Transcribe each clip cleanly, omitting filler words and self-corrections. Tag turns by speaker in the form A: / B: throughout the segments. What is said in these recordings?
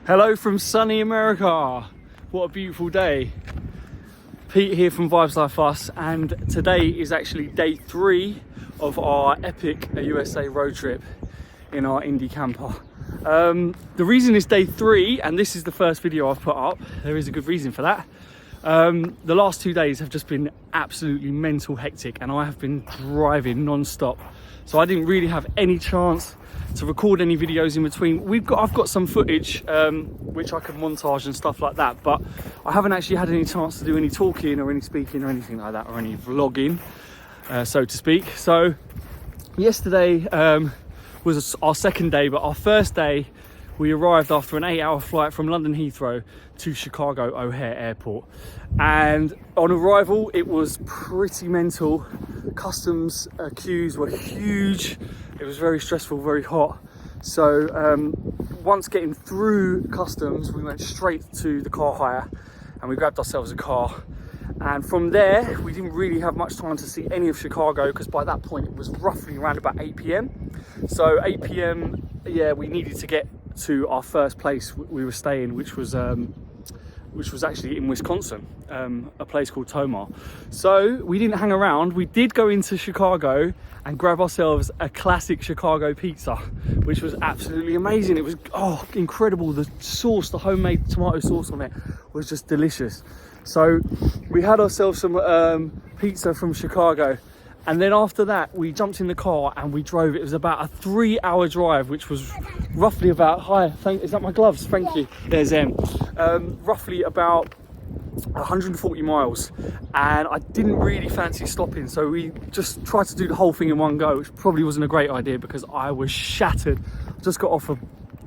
A: Hello from sunny America. What a beautiful day. Pete here from Vibes Life Us, and today is actually day 3 of our epic USA road trip in our Indy camper. The reason it's day 3, and this is the first video I've put up, there is a good reason for that. The last 2 days have just been absolutely mental hectic, and I have been driving non-stop. So I didn't really have any chance to record any videos in between. I've got some footage which I could montage and stuff like that, but I haven't actually had any chance to do any talking or any speaking or anything like that, or any vlogging, so to speak. So yesterday was our second day, but our first day we arrived after an 8-hour flight from London Heathrow to Chicago O'Hare Airport, and on arrival it was pretty mental. Customs queues were huge. It was very stressful, very hot. So once getting through customs, we went straight to the car hire and we grabbed ourselves a car. And from there, we didn't really have much time to see any of Chicago, because by that point it was roughly around about 8 p.m. So 8 p.m, yeah, we needed to get to our first place we were staying, which was actually in Wisconsin, a place called Tomar. So we didn't hang around. We did go into Chicago and grab ourselves a classic Chicago pizza, which was absolutely amazing. It was incredible. The sauce, the homemade tomato sauce on it, was just delicious. So we had ourselves some pizza from Chicago, and then after that we jumped in the car and we drove. It was about a 3-hour drive, which was roughly about, is that my gloves? Thank you. There's them. Roughly about 140 miles, and I didn't really fancy stopping, so we just tried to do the whole thing in one go, which probably wasn't a great idea because I was shattered. Just got off a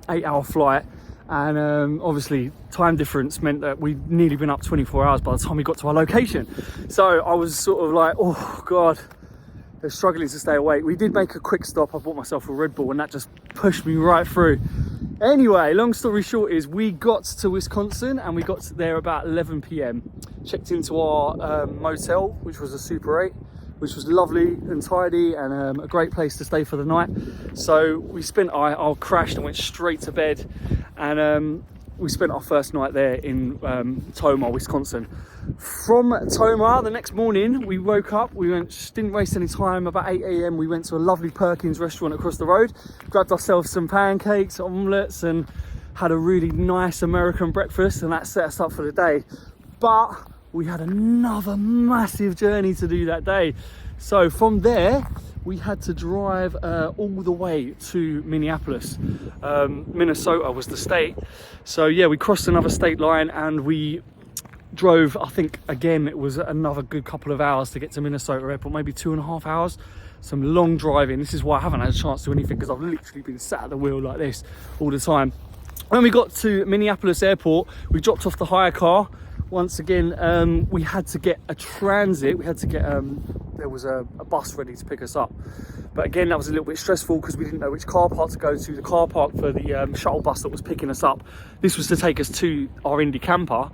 A: 8-hour flight, and obviously time difference meant that we'd nearly been up 24 hours by the time we got to our location. So I was sort of like, oh god, they're struggling to stay awake. We did make a quick stop. I bought myself a Red Bull and that just pushed me right through. Anyway, long story short is we got to Wisconsin and we got there about 11 p.m. Checked into our motel, which was a Super 8, which was lovely and tidy and a great place to stay for the night. So we spent, I crashed and went straight to bed, and we spent our first night there in Tomar, Wisconsin. From Tomar, the next morning we woke up, didn't waste any time. About 8 a.m. we went to a lovely Perkins restaurant across the road, grabbed ourselves some pancakes, omelettes, and had a really nice American breakfast, and that set us up for the day. But we had another massive journey to do that day. So from there we had to drive all the way to Minneapolis. Minnesota was the state. So yeah, we crossed another state line and we drove, I think again it was another good couple of hours to get to Minnesota Airport, maybe 2.5 hours. Some long driving. This is why I haven't had a chance to do anything, because I've literally been sat at the wheel like this all the time. When we got to Minneapolis Airport, we dropped off the hire car. Once again, we had to get a transit. We had to get, there was a bus ready to pick us up. But again, that was a little bit stressful because we didn't know which car park to go to. The car park for the shuttle bus that was picking us up, this was to take us to our Indy camper,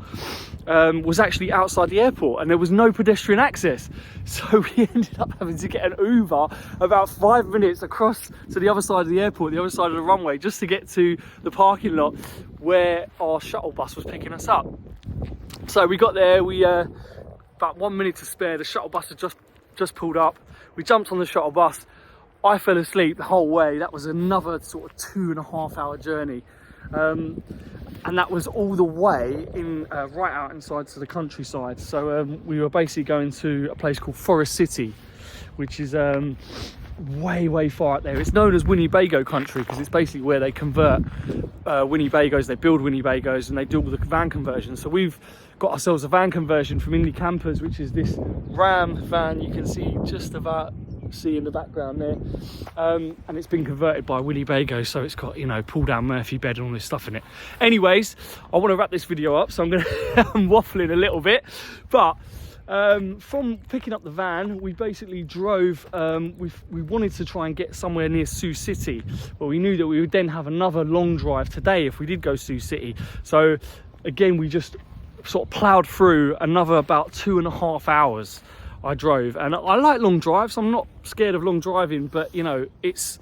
A: was actually outside the airport, and there was no pedestrian access. So we ended up having to get an Uber about 5 minutes across to the other side of the airport, the other side of the runway, just to get to the parking lot where our shuttle bus was picking us up. So we got there, about 1 minute to spare. The shuttle bus had just pulled up. We jumped on the shuttle bus. I fell asleep the whole way. That was another sort of 2.5 hour journey. And that was all the way in right out inside to the countryside. So we were basically going to a place called Forest City, which is way far out there. It's known as Winnebago country because it's basically where they convert Winnebagos. They build Winnebagos and they do all the van conversions. So we've got ourselves a van conversion from Indy Campers, which is this Ram van you can see just about in the background there, and it's been converted by Winnebago, so it's got, you know, pull down Murphy bed and all this stuff in it. Anyways, I want to wrap this video up, so I'm waffling a little bit, but from picking up the van, we basically drove, we wanted to try and get somewhere near Sioux City, but we knew that we would then have another long drive today if we did go Sioux City. So again, we just sort of ploughed through another about 2.5 hours. I drove, and I like long drives. I'm not scared of long driving, but you know, it's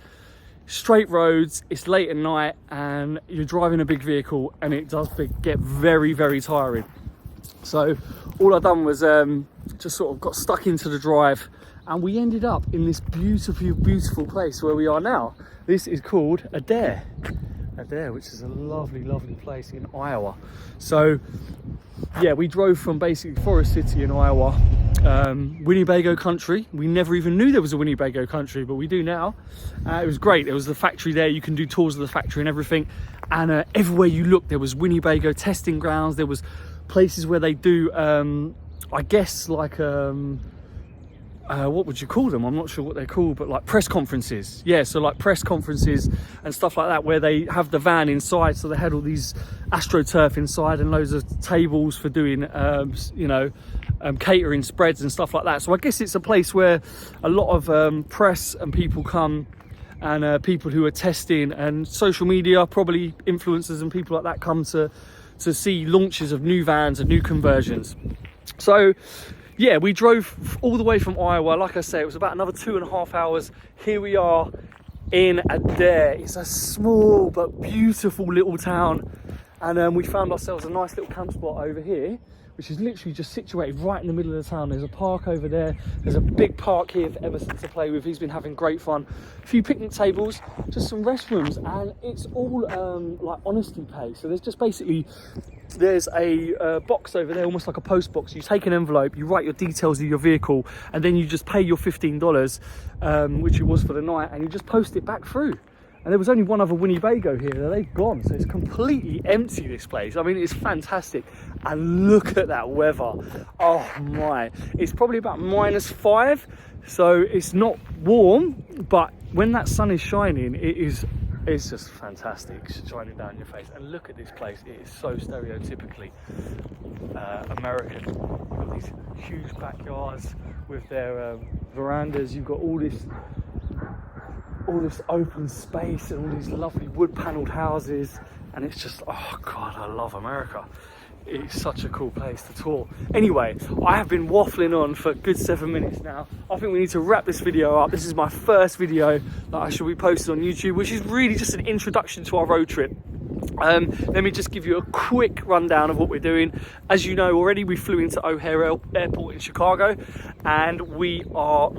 A: straight roads, it's late at night, and you're driving a big vehicle, and it does get very, very tiring. So all I've done was just sort of got stuck into the drive, and we ended up in this beautiful, beautiful place where we are now. This is called Adair, which is a lovely, lovely place in Iowa. So yeah, we drove from basically Forest City in Iowa, Winnebago country. We never even knew there was a Winnebago country, but we do now. It was great. There was the factory there. You can do tours of the factory and everything. And everywhere you look, there was Winnebago testing grounds. There was places where they do, I guess, like, what would you call them? I'm not sure what they're called, but like press conferences. Yeah, so like press conferences and stuff like that, where they have the van inside. So they had all these AstroTurf inside and loads of tables for doing, catering spreads and stuff like that. So I guess it's a place where a lot of press and people come, and people who are testing, and social media, probably influencers and people like that, come to see launches of new vans and new conversions. So yeah, we drove all the way from Iowa. Like I say, it was about another 2.5 hours. Here we are in Adair. It's a small but beautiful little town, and we found ourselves a nice little camp spot over here, which is literally just situated right in the middle of the town. There's a park over there. There's a big park here for Emerson to play with. He's been having great fun. A few picnic tables, just some restrooms, and it's all like honesty pay. So there's just basically, there's a box over there, almost like a post box. You take an envelope, you write your details of your vehicle, and then you just pay your $15, which it was for the night, and you just post it back through. And there was only one other Winnebago here, they've gone, so it's completely empty, this place. I mean, it's fantastic. And look at that weather. Oh my, it's probably about -5, so it's not warm, but when that sun is shining, it's just fantastic, shining down your face. And look at this place, it is so stereotypically American. You've got these huge backyards with their verandas. You've got all this open space and all these lovely wood panelled houses, and it's just, oh god, I love America. It's such a cool place to tour. Anyway, I have been waffling on for a good 7 minutes now. I think we need to wrap this video up. This is my first video that I shall be posted on YouTube, which is really just an introduction to our road trip. Let me just give you a quick rundown of what we're doing. As you know already, we flew into O'Hare Airport in Chicago, and we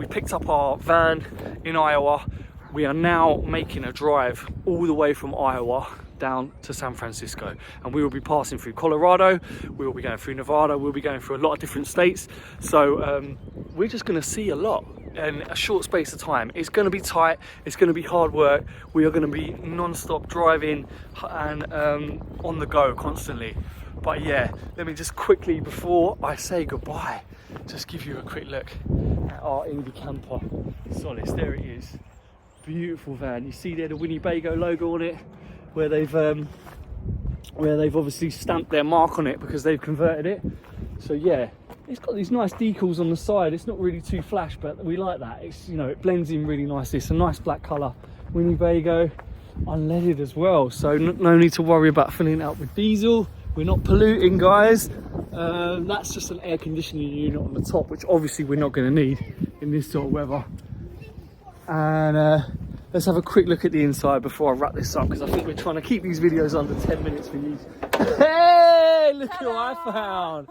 A: picked up our van in Iowa. We are now making a drive all the way from Iowa down to San Francisco, and we will be passing through Colorado, we will be going through Nevada, we'll be going through a lot of different states. So we're just going to see a lot in a short space of time. It's going to be tight, it's going to be hard work. We are going to be non-stop driving and on the go constantly. But yeah, let me just quickly, before I say goodbye, just give you a quick look at our Indy camper, Solis. There it is. Beautiful van. You see there the Winnebago logo on it, where they've obviously stamped their mark on it because they've converted it. So yeah, it's got these nice decals on the side. It's not really too flash, but we like that. It's, you know, it blends in really nicely. It's a nice black colour. Winnebago, unleaded as well, so no need to worry about filling it up with diesel. We're not polluting, guys. That's just an air conditioning unit on the top, which obviously we're not going to need in this sort of weather. And let's have a quick look at the inside before I wrap this up, because I think we're trying to keep these videos under 10 minutes for you. Hey, look who I found.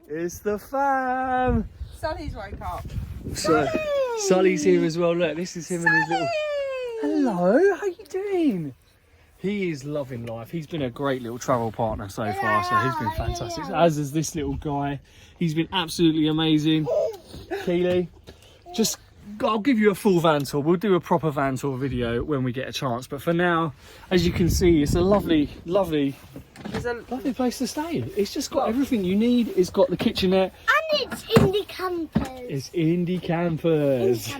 A: It's the fam.
B: Sully's woke up.
A: So Sully's here as well. Look, this is him and his little... Hello, how you doing? He is loving life. He's been a great little travel partner so far, so he's been fantastic. As is this little guy. He's been absolutely amazing. Keely, just... I'll give you a full van tour. We'll do a proper van tour video when we get a chance. But for now, as you can see, it's a lovely place to stay. It's just got everything you need. It's got the kitchenette.
C: And it's Indy campers.
A: It's Indy campers.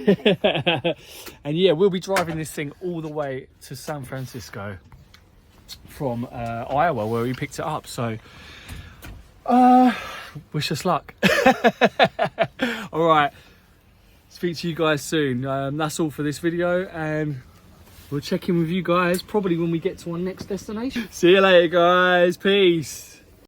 A: And yeah, we'll be driving this thing all the way to San Francisco from Iowa, where we picked it up. So wish us luck. All right. Speak to you guys soon. That's all for this video, and we'll check in with you guys probably when we get to our next destination. See you later, guys. Peace.